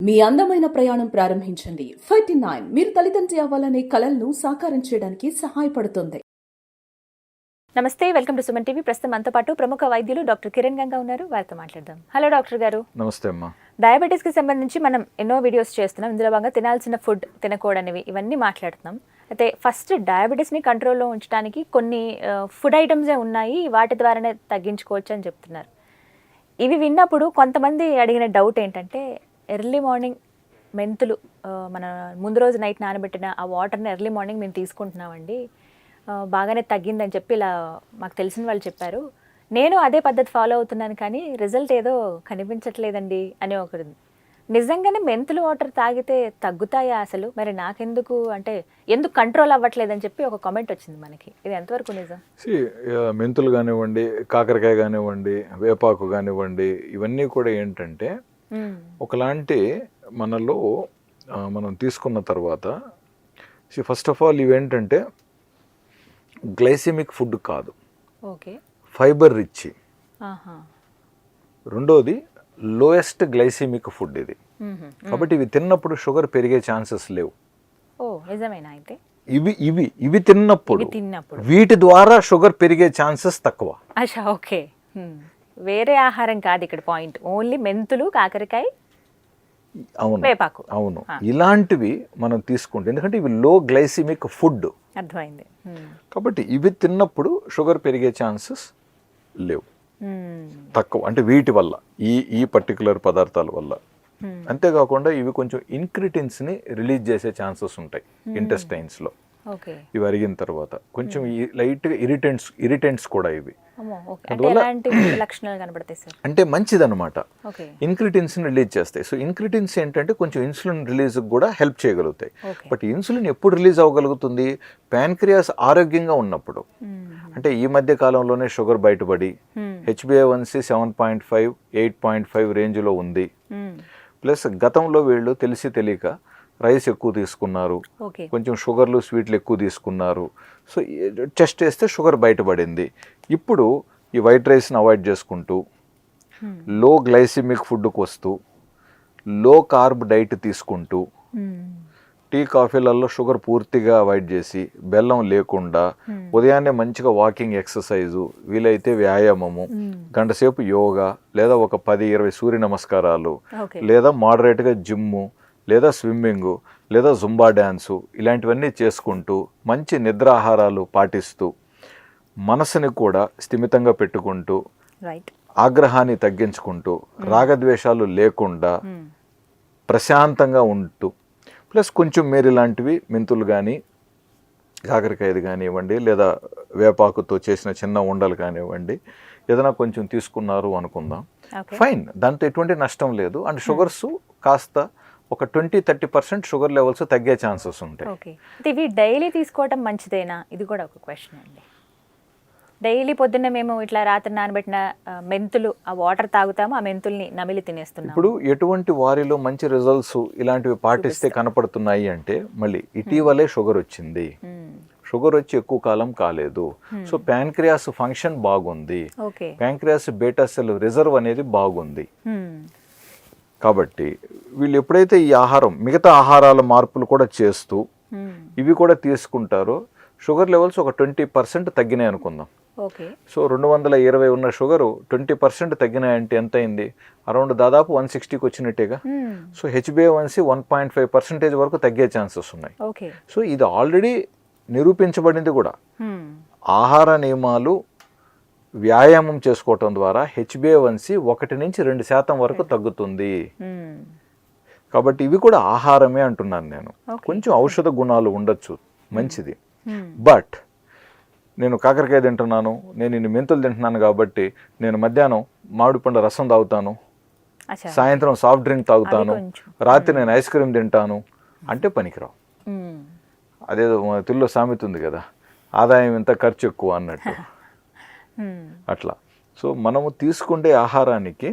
మీ అందమైన ప్రయాణం ప్రారంభించండి. 39 మీరు తల్లిదండ్రి అవ్వాలనే కలలను సాకారం చేయడానికి సహాయపడుతుంది. నమస్తే, వెల్కమ్ టు సుమన్ టీవీ. ప్రస్తుతం మనతో పాటు ప్రముఖ వైద్యులు డాక్టర్ కిరణ్ గంగా ఉన్నారు. వారితో మాట్లాడదాం. హలో డాక్టర్ గారు. నమస్తే అమ్మా. డయాబెటీస్ కి సంబంధించి మనం ఎన్నో వీడియోస్ చేస్తున్నాం. ఇందులో భాగంగా తినాల్సిన ఫుడ్, తినకూడనివి, ఇవన్నీ మాట్లాడుతున్నాం. అయితే ఫస్ట్ డయాబెటీస్ని కంట్రోల్లో ఉంచడానికి కొన్ని ఫుడ్ ఐటమ్సే ఉన్నాయి, వాటి ద్వారానే తగ్గించుకోవచ్చు అని చెప్తున్నారు. ఇవి విన్నప్పుడు కొంతమంది అడిగిన డౌట్ ఏంటంటే, ఎర్లీ మార్నింగ్ మెంతులు మన ముందు రోజు నైట్ నానబెట్టిన ఆ వాటర్ని ఎర్లీ మార్నింగ్ మేము తీసుకుంటున్నామండి, బాగానే తగ్గిందని చెప్పి ఇలా మాకు తెలిసిన వాళ్ళు చెప్పారు. నేను అదే పద్ధతి ఫాలో అవుతున్నాను, కానీ రిజల్ట్ ఏదో కనిపించట్లేదండి అని ఒకరు. నిజంగానే మెంతులు వాటర్ తాగితే తగ్గుతాయా అసలు? మరి నాకెందుకు అంటే ఎందుకు కంట్రోల్ అవ్వట్లేదని చెప్పి ఒక కామెంట్ వచ్చింది మనకి. ఇది ఎంతవరకు నిజం? మెంతులు కానివ్వండి, కాకరకాయ కానివ్వండి, వేపాకు కానివ్వండి, ఇవన్నీ కూడా ఏంటంటే ఒకలాంటి మనలో మనం తీసుకున్న తర్వాత ఫస్ట్ ఆఫ్ ఆల్ ఇవేంటంటే గ్లైసెమిక్ ఫుడ్ కాదు, ఓకే, ఫైబర్ రిచ్. రెండోది లోయెస్ట్ గ్లైసెమిక్ ఫుడ్ ఇది. కాబట్టి ఇవి తిన్నప్పుడు షుగర్ పెరిగే ఛాన్సెస్ లేవు. అయితే ఇవి ఇవి ఇవి తిన్నప్పుడు వీటి ద్వారా షుగర్ పెరిగే ఛాన్సెస్ తక్కువ. ఓకే, వేరే ఆహారం కాదు ఇక్కడ పాయింట్, ఓన్లీ మెంతులు, కాకరకాయ, అవును వేపాకు. అవును, ఇలాంటివి మనం తీసుకుంటే, ఎందుకంటే ఇవి లో గ్లైసెమిక్ ఫుడ్. అర్థమైంది. కాబట్టి ఇవి తిన్నప్పుడు షుగర్ పెరిగే ఛాన్సెస్ లేవు, తక్కువ. అంటే వీటి వల్ల, ఈ పర్టికులర్ పదార్థాల వల్ల. అంతేకాకుండా ఇవి కొంచెం ఇన్క్రిటిన్స్ని రిలీజ్ చేసే ఛాన్సెస్ ఉంటాయి ఇంటెస్టైన్స్లో. ఇవి అరిగిన తర్వాత కొంచెం లైట్గా ఇరిటెంట్స్ కూడా ఇవి. అంటే మంచిదన్నమాట, ఇన్క్రిటిన్స్ని రిలీజ్ చేస్తాయి. సో ఇన్క్రిటిన్స్ ఏంటంటే కొంచెం ఇన్సులిన్ రిలీజ్ కూడా హెల్ప్ చేయగలుగుతాయి. బట్ ఇన్సులిన్ ఎప్పుడు రిలీజ్ అవ్వగలుగుతుంది? ప్యాన్క్రియాస్ ఆరోగ్యంగా ఉన్నప్పుడు. అంటే ఈ మధ్య కాలంలోనే షుగర్ బయటపడి HbA1c 7.5 8.5 రేంజ్లో ఉంది. ప్లస్ గతంలో వీళ్ళు తెలిసి తెలియక రైస్ ఎక్కువ తీసుకున్నారు, కొంచెం షుగర్లు, స్వీట్లు ఎక్కువ తీసుకున్నారు. సో టెస్ట్ చేస్తే షుగర్ బయటపడింది. ఇప్పుడు ఈ వైట్ రైస్ని అవాయిడ్ చేసుకుంటూ లో గ్లైసెమిక్ ఫుడ్కి వస్తూ లో కార్బ్ డైట్ తీసుకుంటూ టీ కాఫీలలో షుగర్ పూర్తిగా అవాయిడ్ చేసి బెల్లం లేకుండా ఉదయాన్నే మంచిగా వాకింగ్, ఎక్సర్సైజు, వీలైతే వ్యాయామము, గంట సేపు యోగా, లేదా ఒక 10-20 సూర్య నమస్కారాలు, లేదా మోడరేట్గా జిమ్ము, లేదా స్విమ్మింగు, లేదా జుంబా డ్యాన్సు, ఇలాంటివన్నీ చేసుకుంటూ మంచి నిద్రాహారాలు పాటిస్తూ మనసుని కూడా స్థిమితంగా పెట్టుకుంటూ ఆగ్రహాన్ని తగ్గించుకుంటూ రాగద్వేషాలు లేకుండా ప్రశాంతంగా ఉంటూ, ప్లస్ కొంచెం మీరు ఇలాంటివి మెంతులు కానీ, కాకరకాయది కానివ్వండి, లేదా వేపాకుతో చేసిన చిన్న ఉండలు కానివ్వండి, ఏదైనా కొంచెం తీసుకున్నారు అనుకుందాం, ఫైన్, దాంతో ఎటువంటి నష్టం లేదు. అండ్ షుగర్స్ కాస్త ఒక 20-30% షుగర్ లెవెల్స్ తగ్గే ఛాన్సెస్ ఉంటాయి. ఇవి డైలీ తీసుకోవడం మంచిదేనా? ఇది కూడా ఒక క్వశ్చన్ అండి. డైలీ పొద్దున్న మేము ఇట్లా రాత్రి నానబెట్టిన మెంతులు, ఆ వాటర్ తాగుతాము, ఆ మెంతుల్ని నమిలి తినేస్తున్నాం. ఇప్పుడు ఎటువంటి వారిలో మంచి రిజల్ట్స్ ఇలాంటివి పాటిస్తే కనపడుతున్నాయి అంటే, మళ్ళీ ఇటీవలే షుగర్ వచ్చింది, షుగర్ వచ్చి ఎక్కువ కాలం కాలేదు. సో ప్యాన్క్రియాస్ ఫంక్షన్ బాగుంది, ప్యాన్క్రియాస్ బీటా సెల్ రిజర్వ్ అనేది బాగుంది. కాబట్టి వీళ్ళు ఎప్పుడైతే ఈ ఆహారం, మిగతా ఆహారాల మార్పులు కూడా చేస్తూ ఇవి కూడా తీసుకుంటారో, షుగర్ లెవెల్స్ ఒక 20% తగ్గినాయి అనుకుందాం. సో 220 ఉన్న షుగరు 20% తగ్గినాయంటే ఎంత అయింది? అరౌండ్ దాదాపు 160కి వచ్చినట్టేగా. సో HbA1c 1.5% వరకు తగ్గే ఛాన్సెస్ ఉన్నాయి. సో ఇది ఆల్రెడీ నిరూపించబడింది కూడా. ఆహార నియమాలు, వ్యాయామం చేసుకోవటం ద్వారా HbA1c 1-2% వరకు తగ్గుతుంది. కాబట్టి ఇవి కూడా ఆహారమే అంటున్నాను నేను. కొంచెం ఔషధ గుణాలు ఉండొచ్చు, మంచిది. బట్ నేను కాకరకాయ తింటున్నాను, నేను ఇన్ని మెంతులు తింటున్నాను కాబట్టి నేను మధ్యాహ్నం మామిడి పండు రసం తాగుతాను, సాయంత్రం సాఫ్ట్ డ్రింక్ తాగుతాను, రాత్రి నేను ఐస్ క్రీమ్ తింటాను అంటే పనికిరావు. అదేదో తెలుగులో సామెత ఉంది కదా, ఆదాయం ఎంత ఖర్చు ఎక్కువ అన్నట్టు. అట్లా. సో మనము తీసుకుంటే ఆహారానికి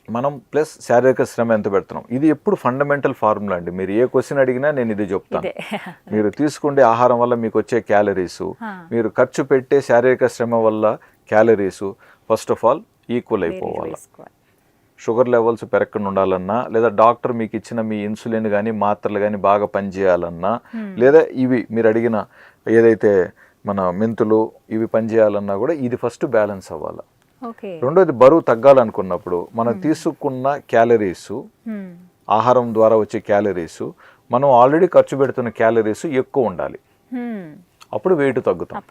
మనం ప్లస్ శారీరక శ్రమ ఎంత పెడుతున్నాం, ఇది ఎప్పుడు ఫండమెంటల్ ఫార్ములా అండి. మీరు ఏ క్వశ్చన్ అడిగినా నేను ఇది చెప్తాను. మీరు తీసుకుంటే ఆహారం వల్ల మీకు వచ్చే క్యాలరీసు, మీరు ఖర్చు పెట్టే శారీరక శ్రమ వల్ల calories first of all equal అయిపోవాలి. షుగర్ లెవెల్స్ పెరగకుండా ఉండాలన్నా, లేదా డాక్టర్ మీకు ఇచ్చిన మీ ఇన్సులిన్ కానీ మాత్రలు కానీ బాగా పనిచేయాలన్నా, లేదా ఇవి మీరు అడిగిన ఏదైతే మన మెంతులు ఇవి పనిచేయాలన్నా కూడా ఇది ఫస్ట్ బ్యాలెన్స్ అవ్వాలి. రెండోది బరువు తగ్గాలనుకున్నప్పుడు మనం తీసుకున్న క్యాలరీస్, ఆహారం ద్వారా వచ్చే క్యాలరీస్, మనం ఆల్రెడీ ఖర్చు పెడుతున్న క్యాలరీస్ ఎక్కువ ఉండాలి. అప్పుడు వెయిట్ తగ్గుతాం.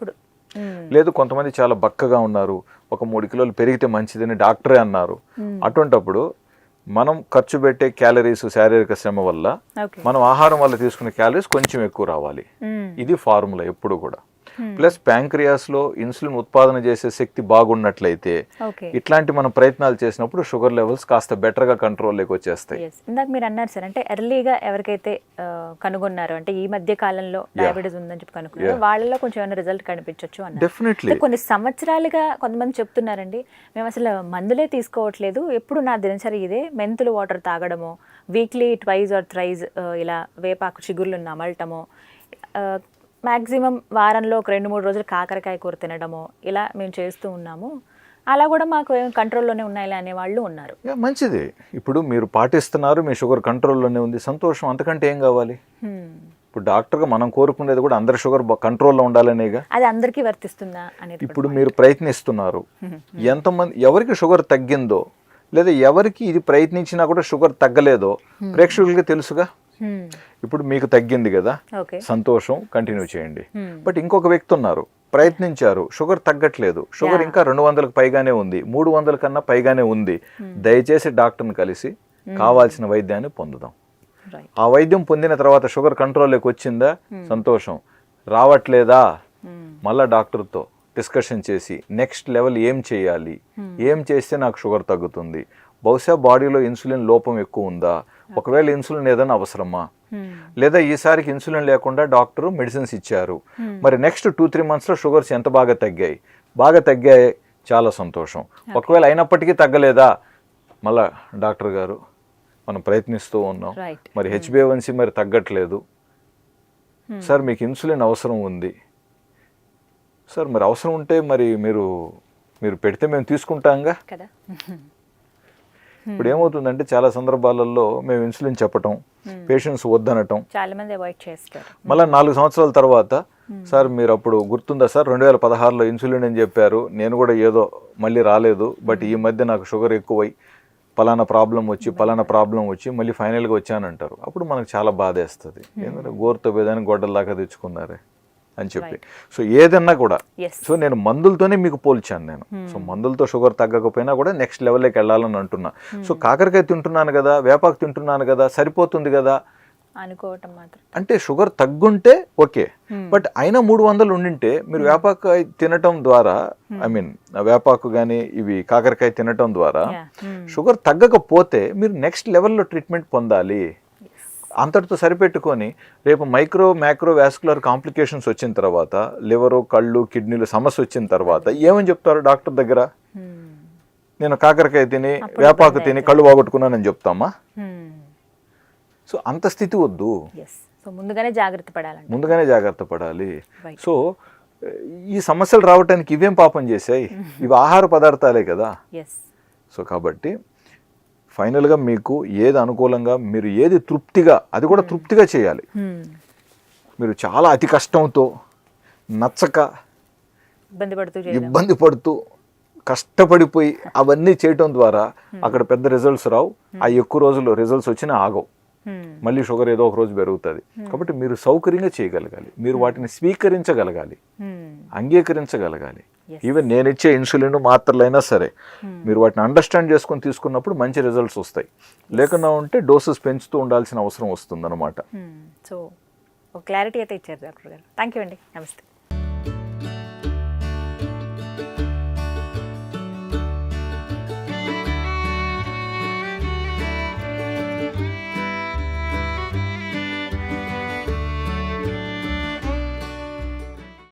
లేదు కొంతమంది చాలా బక్కగా ఉన్నారు, ఒక 3 కిలోలు పెరిగితే మంచిదని డాక్టరే అన్నారు. అటువంటప్పుడు మనం ఖర్చు పెట్టే క్యాలరీస్ శారీరక శ్రమ వల్ల మనం ఆహారం వల్ల తీసుకునే క్యాలరీస్ కొంచెం ఎక్కువ రావాలి. ఇది ఫార్ములా ఎప్పుడు కూడా. ప్లస్ ప్యాంక్రియాస్ లో ఇన్సులిన్ ఉత్పాదన చేసే శక్తి బాగున్నట్లయితే ఇట్లాంటి మనం ప్రయత్నాలు చేసినప్పుడు షుగర్ లెవెల్స్ కాస్త బెటర్ గా కంట్రోల్లోకి వచ్చేస్తాయి. ఇందాక మీరు అన్నారు సార్, అంటే ఎర్లీగా ఎవరికైతే కనుగొన్నారో, అంటే ఈ మధ్య కాలంలో డయాబెటీస్ ఉందని చెప్పి కనుక్కున్నారో వాళ్ళలో కొంచెం ఏమైనా రిజల్ట్ కనిపించవచ్చు అన్నారు. డెఫినెట్లీ కొన్ని సంవత్సరాలుగా కొంతమంది చెప్తున్నారండి, మేము అసలు మందులే తీసుకోవట్లేదు, ఎప్పుడు నా దినచర్య ఇదే, మెంతులు వాటర్ తాగడము, వీక్లీ 2 or 3 ఇలా వేపాకు చిగుర్లు నమలటము, మ్యాక్సిమం వారంలో ఒక 2-3 రోజులు కాకరకాయ కూర తినడము, ఇలా మేము చేస్తూ ఉన్నాము, అలా కూడా మాకు కంట్రోల్లోనే ఉన్నాయిలే అనే వాళ్ళు ఉన్నారు. మంచిది. ఇప్పుడు మీరు పాటిస్తున్నారు, మీ షుగర్ కంట్రోల్లోనే ఉంది, సంతోషం. అంతకంటే ఏం కావాలి? ఇప్పుడు డాక్టర్గా మనం కోరుకునేది కూడా అందరి షుగర్ కంట్రోల్లో ఉండాలనేగా. అది అందరికీ వర్తిస్తుందా అనేది ఇప్పుడు మీరు ప్రయత్నిస్తున్నారు. ఎంతమంది ఎవరికి షుగర్ తగ్గిందో, లేదా ఎవరికి ఇది ప్రయత్నించినా కూడా షుగర్ తగ్గలేదో ప్రేక్షకులకి తెలుసుగా. ఇప్పుడు మీకు తగ్గింది కదా, సంతోషం, కంటిన్యూ చేయండి. బట్ ఇంకొక వ్యక్తి ఉన్నారు, ప్రయత్నించారు, షుగర్ తగ్గట్లేదు, షుగర్ ఇంకా 200కు పైగానే ఉంది, 300 కన్నా పైగానే ఉంది. దయచేసి డాక్టర్ని కలిసి కావాల్సిన వైద్యాన్ని పొందుదాం. ఆ వైద్యం పొందిన తర్వాత షుగర్ కంట్రోల్లోకి వచ్చిందా, సంతోషం. రావట్లేదా, మళ్ళా డాక్టర్తో డిస్కషన్ చేసి నెక్స్ట్ లెవెల్ ఏం చేయాలి, ఏం చేస్తే నాకు షుగర్ తగ్గుతుంది, బహుశా బాడీలో ఇన్సులిన్ లోపం ఎక్కువ ఉందా, ఒకవేళ ఇన్సులిన్ ఏదైనా అవసరమా, లేదా ఈసారికి ఇన్సులిన్ లేకుండా డాక్టరు మెడిసిన్స్ ఇచ్చారు, మరి నెక్స్ట్ 2-3 మంత్స్లో షుగర్స్ ఎంత బాగా తగ్గాయి, చాలా సంతోషం. ఒకవేళ అయినప్పటికీ తగ్గలేదా, మళ్ళా డాక్టర్ గారు మనం ప్రయత్నిస్తూ ఉన్నాం, మరి HbA1c మరి తగ్గట్లేదు సార్, మీకు ఇన్సులిన్ అవసరం ఉంది సార్, మరి అవసరం ఉంటే మరి మీరు పెడితే మేము తీసుకుంటాంగా. ఇప్పుడు ఏమవుతుందంటే చాలా సందర్భాలలో మేము ఇన్సులిన్ చెప్పటం, పేషెంట్స్ వద్దనటం, చాలా మంది అవాయిడ్ చేస్తారు. మళ్ళీ 4 సంవత్సరాల తర్వాత సార్ మీరు అప్పుడు గుర్తుందా సార్ 2016లో ఇన్సులిన్ అని చెప్పారు, నేను కూడా ఏదో మళ్ళీ రాలేదు, బట్ ఈ మధ్య నాకు షుగర్ ఎక్కువై పలానా ప్రాబ్లం వచ్చి మళ్ళీ ఫైనల్గా వచ్చానంటారు. అప్పుడు మనకు చాలా బాధేస్తుంది, ఎందుకంటే గోరుతో పేదాన్ని గొడ్డల దాకా తెచ్చుకున్నారే అని చెప్పి. సో ఏదన్నా కూడా, సో నేను మందులతోనే మీకు పోల్చాను నేను. సో మందులతో షుగర్ తగ్గకపోయినా కూడా నెక్స్ట్ లెవెల్లోకి వెళ్ళాలని అంటున్నా. సో కాకరకాయ తింటున్నాను కదా, వేపాకు తింటున్నాను కదా, సరిపోతుంది కదా అనుకోవటం మాత్రం. అంటే షుగర్ తగ్గుంటే ఓకే, బట్ అయినా 300 ఉండింటే మీరు వేపాకాయ తినటం ద్వారా, వేపాకు కానీ ఇవి కాకరకాయ తినటం ద్వారా షుగర్ తగ్గకపోతే మీరు నెక్స్ట్ లెవెల్లో ట్రీట్మెంట్ పొందాలి. అంతటితో సరిపెట్టుకొని రేపు మ్యాక్రో వాస్కులర్ కాంప్లికేషన్స్ వచ్చిన తర్వాత, లివరు, కళ్ళు, కిడ్నీలు సమస్య వచ్చిన తర్వాత ఏమని చెప్తారు డాక్టర్ దగ్గర? నేను కాకరకాయ తిని వేపాకు తిని కళ్ళు పోగొట్టుకున్నానని చెప్తామా? సో అంత స్థితి వద్దు, ముందుగానే జాగ్రత్త పడాలి. సో ఈ సమస్యలు రావటానికి ఇవేం పాపం చేశాయి, ఇవి ఆహార పదార్థాలే కదా. సో కాబట్టి ఫైనల్గా మీకు ఏది అనుకూలంగా, మీరు ఏది తృప్తిగా, అది కూడా తృప్తిగా చేయాలి. మీరు చాలా అతి కష్టంతో, నచ్చక, ఇబ్బంది పడుతూ, కష్టపడిపోయి అవన్నీ చేయటం ద్వారా అక్కడ పెద్ద రిజల్ట్స్ రావు. ఆ ఎక్కువ రోజులు రిజల్ట్స్ వచ్చినా ఆగవు, మళ్ళీ షుగర్ ఏదో ఒక రోజు పెరుగుతుంది. కాబట్టి మీరు సౌకర్యంగా చేయగలగాలి, మీరు వాటిని స్వీకరించగలగాలి, అంగీకరించగలగాలి. ఈవెన్ నేను ఇచ్చే ఇన్సులిన్ మాత్రలైనా సరే మీరు వాటిని అండర్స్టాండ్ చేసుకొని తీసుకున్నప్పుడు మంచి రిజల్ట్స్ వస్తాయి. లేకుండా ఉంటే డోసెస్ పెంచుతూ ఉండాల్సిన అవసరం వస్తుంది అనమాట. సో క్లారిటీ అయితే ఇచ్చారు డాక్టర్ గారు. థ్యాంక్ యూ అండి. నమస్తే.